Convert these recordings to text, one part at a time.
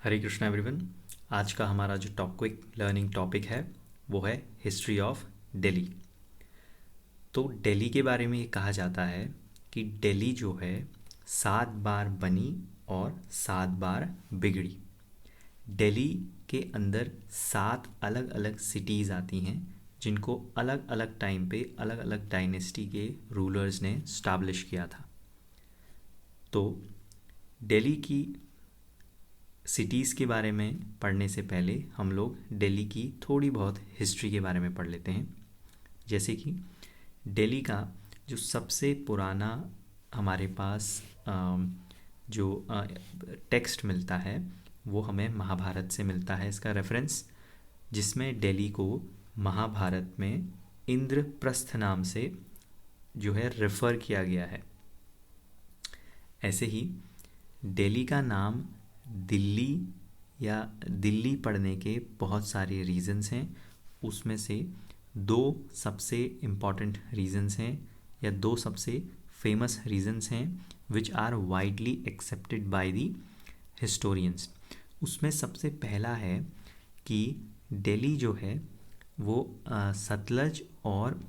हरे Krishna everyone. आज का हमारा जो टॉपिक लर्निंग टॉपिक है वो है हिस्ट्री ऑफ दिल्ली। तो दिल्ली के बारे में ये कहा जाता है कि दिल्ली जो है 7 बार बनी और 7 बार बिगड़ी। दिल्ली के अंदर 7 अलग अलग सिटीज़ आती हैं जिनको अलग अलग टाइम पे अलग अलग डायनेस्टी के रूलर्स ने स्टैब्लिश किया था। तो दिल्ली की सिटीज़ के बारे में पढ़ने से पहले हम लोग दिल्ली की थोड़ी बहुत हिस्ट्री के बारे में पढ़ लेते हैं। जैसे कि दिल्ली का जो सबसे पुराना हमारे पास जो टेक्स्ट मिलता है वो हमें महाभारत से मिलता है, इसका रेफरेंस, जिसमें दिल्ली को महाभारत में इंद्रप्रस्थ नाम से जो है रेफ़र किया गया है। ऐसे ही दिल्ली का नाम दिल्ली या दिल्ली पढ़ने के बहुत सारे रीज़न्स हैं। उसमें से 2 सबसे इम्पॉर्टेंट रीज़न्स हैं या 2 सबसे फेमस रीज़न्स हैं which are widely accepted by the historians. उसमें सबसे पहला है कि दिल्ली जो है वो सतलज और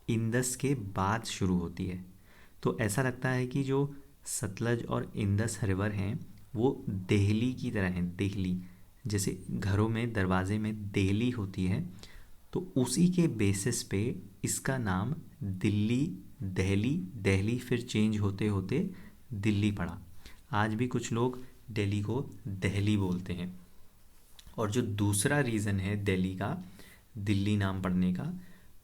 इंदस के बाद शुरू होती है। तो ऐसा लगता है कि जो सतलज और इंदस रिवर हैं वो देहली की तरह हैं। देहली जैसे घरों में दरवाजे में देहली होती है, तो उसी के बेसिस पे इसका नाम दिल्ली, दिल्ली, दिल्ली फिर चेंज होते होते दिल्ली पड़ा। आज भी कुछ लोग दिल्ली को दिल्ली बोलते हैं। और जो दूसरा रीज़न है दिल्ली का दिल्ली नाम पड़ने का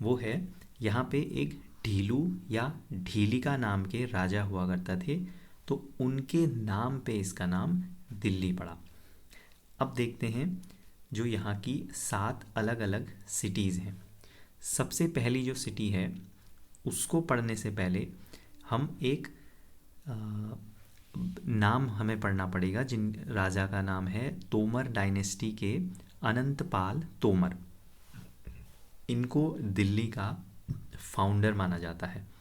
वो है यहाँ पे एक ढीलू या ढीलिका नाम के राजा हुआ करता थे, तो उनके नाम पे इसका नाम दिल्ली पड़ा। अब देखते हैं जो यहाँ की 7 अलग अलग सिटीज़ हैं। सबसे पहली जो सिटी है उसको पढ़ने से पहले हम एक नाम हमें पढ़ना पड़ेगा, जिन राजा का नाम है तोमर डायनेस्टी के अनंतपाल तोमर। इनको दिल्ली का फाउंडर माना जाता है।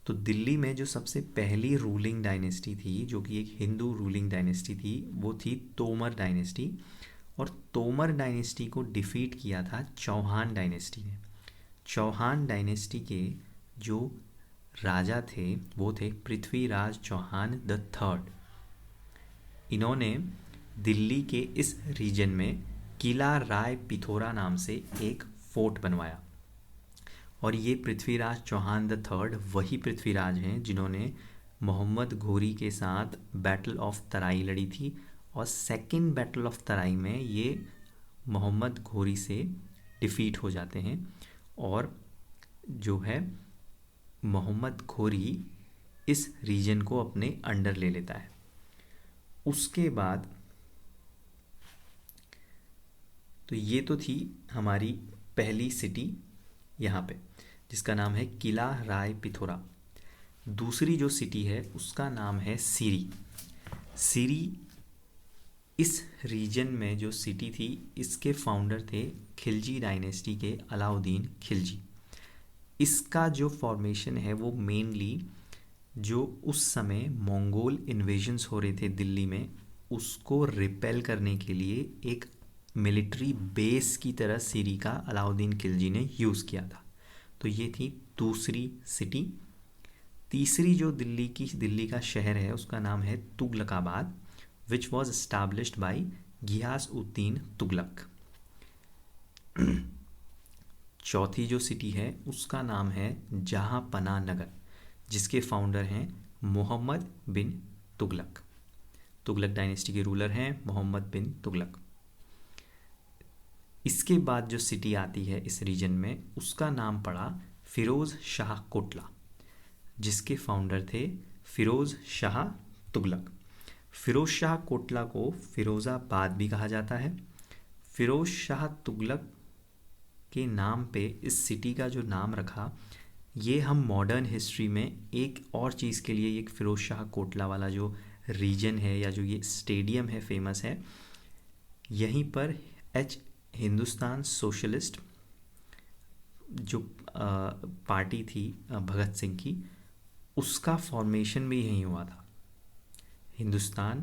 तो दिल्ली में जो सबसे पहली रूलिंग डायनेस्टी थी, जो कि एक हिंदू रूलिंग डायनेस्टी थी, वो थी तोमर डायनेस्टी। और तोमर डायनेस्टी को डिफीट किया था चौहान डायनेस्टी ने। चौहान डायनेस्टी के जो राजा थे वो थे पृथ्वीराज चौहान द थर्ड। इन्होंने दिल्ली के इस रीजन में किला राय पिथौरा नाम से एक फोर्ट बनवाया। और ये पृथ्वीराज चौहान द थर्ड वही पृथ्वीराज हैं जिन्होंने मोहम्मद घोरी के साथ बैटल ऑफ तराई लड़ी थी। और सेकंड बैटल ऑफ तराई में ये मोहम्मद घोरी से डिफीट हो जाते हैं और जो है मोहम्मद घोरी इस रीजन को अपने अंडर ले लेता है। उसके बाद तो ये तो थी हमारी पहली सिटी यहाँ पे, जिसका नाम है किला राय पिथौरा। दूसरी जो सिटी है उसका नाम है सीरी। सीरी इस रीजन में जो सिटी थी इसके फाउंडर थे खिलजी डायनेस्टी के अलाउद्दीन खिलजी। इसका जो फॉर्मेशन है वो मेनली जो उस समय मंगोल इन्वेजन्स हो रहे थे दिल्ली में, उसको रिपेल करने के लिए एक मिलिट्री बेस की तरह सीरी का अलाउद्दीन खिलजी ने यूज़ किया था। तो ये थी दूसरी सिटी। तीसरी जो दिल्ली का शहर है उसका नाम है Tughlakabad, which was established by Ghiyasuddin Tughlaq. चौथी जो सिटी है उसका नाम है जहांपना नगर, जिसके फाउंडर हैं मोहम्मद बिन तुगलक। तुगलक डायनेस्टी के रूलर हैं मोहम्मद बिन तुगलक। इसके बाद जो सिटी आती है इस रीजन में उसका नाम पड़ा फिरोज़ शाह कोटला, जिसके फाउंडर थे फिरोज़ शाह तुगलक। फिरोज़ शाह कोटला को फिरोज़ाबाद भी कहा जाता है। फिरोज़ शाह तुगलक के नाम पे इस सिटी का जो नाम रखा, ये हम मॉडर्न हिस्ट्री में एक और चीज़ के लिए, एक फिरोज़ शाह कोटला वाला जो रीजन है या जो ये स्टेडियम है फेमस है, यहीं पर हिंदुस्तान सोशलिस्ट जो पार्टी थी भगत सिंह की, उसका फॉर्मेशन भी यहीं हुआ था। हिंदुस्तान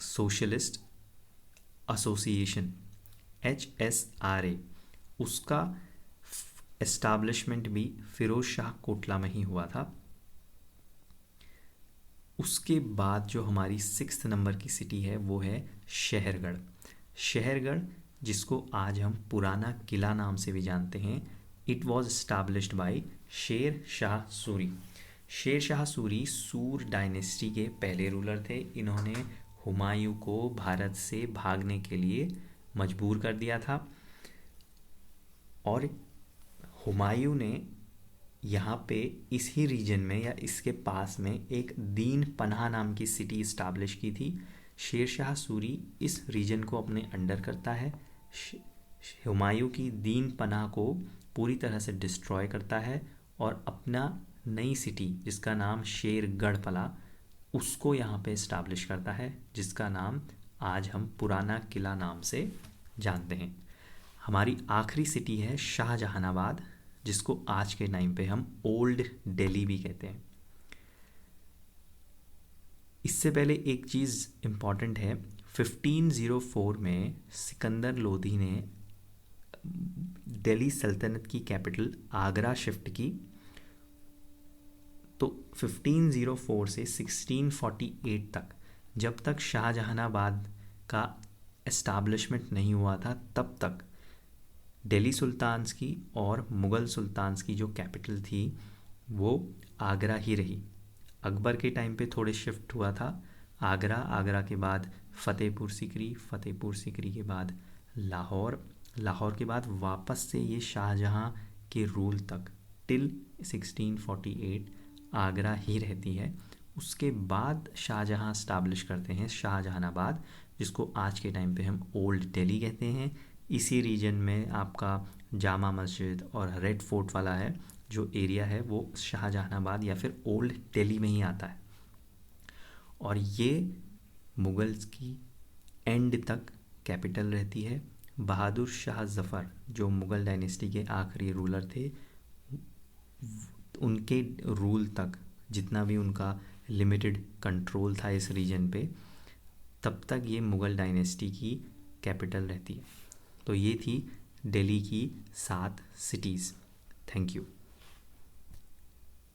सोशलिस्ट एसोसिएशन HSRA, उसका एस्टैब्लिशमेंट भी फिरोज शाह कोटला में ही हुआ था। उसके बाद जो हमारी 6th नंबर की सिटी है वो है शहरगढ़। शहरगढ़, जिसको आज हम पुराना किला नाम से भी जानते हैं, it was established bye Sher Shah Suri. Sher Shah Suri सूर डायनेस्टी के पहले रूलर थे। इन्होंने हुमायूं को भारत से भागने के लिए मजबूर कर दिया था और हुमायूं ने यहाँ पे इस ही रीजन में या इसके पास में एक दीन पनाह नाम की सिटी इस्टाब्लिश की थी। शेर शाह सूरी इस रीजन को अपने अंडर करता है, हुमायूं की दीन पनाह को पूरी तरह से डिस्ट्रॉय करता है और अपना नई सिटी जिसका नाम शेरगढ़ पला उसको यहाँ पे इस्टाब्लिश करता है, जिसका नाम आज हम पुराना किला नाम से जानते हैं। हमारी आखिरी सिटी है शाहजहानाबाद, जिसको आज के टाइम पे हम ओल्ड दिल्ली भी कहते हैं। इससे पहले एक चीज़ इम्पॉर्टेंट है, 1504 में सिकंदर लोधी ने दिल्ली सल्तनत की कैपिटल आगरा शिफ्ट की। तो 1504 से 1648 तक, जब तक शाहजहानाबाद का एस्टैब्लिशमेंट नहीं हुआ था, तब तक दिल्ली सुल्तान्स की और मुग़ल सुल्तान्स की जो कैपिटल थी वो आगरा ही रही। अकबर के टाइम पे थोड़े शिफ्ट हुआ था आगरा, आगरा के बाद फ़तेहपुर सीकरी, फ़तेहपुर सीकरी के बाद लाहौर, लाहौर के बाद वापस से ये शाहजहां के रूल तक टिल 1648 आगरा ही रहती है। उसके बाद शाहजहां स्टैब्लिश करते हैं शाहजहानाबाद, जिसको आज के टाइम पे हम ओल्ड दिल्ली कहते हैं। इसी रीजन में आपका जामा मस्जिद और रेड फोर्ट वाला है जो एरिया है वो शाहजहानाबाद या फिर ओल्ड दिल्ली में ही आता है। और ये मुगल्स की एंड तक कैपिटल रहती है। बहादुर शाह जफ़र जो मुग़ल डायनेस्टी के आखिरी रूलर थे, उनके रूल तक जितना भी उनका लिमिटेड कंट्रोल था इस रीजन पे, तब तक ये मुग़ल डायनेस्टी की कैपिटल रहती है। तो ये थी दिल्ली की 7 सिटीज़। Thank you.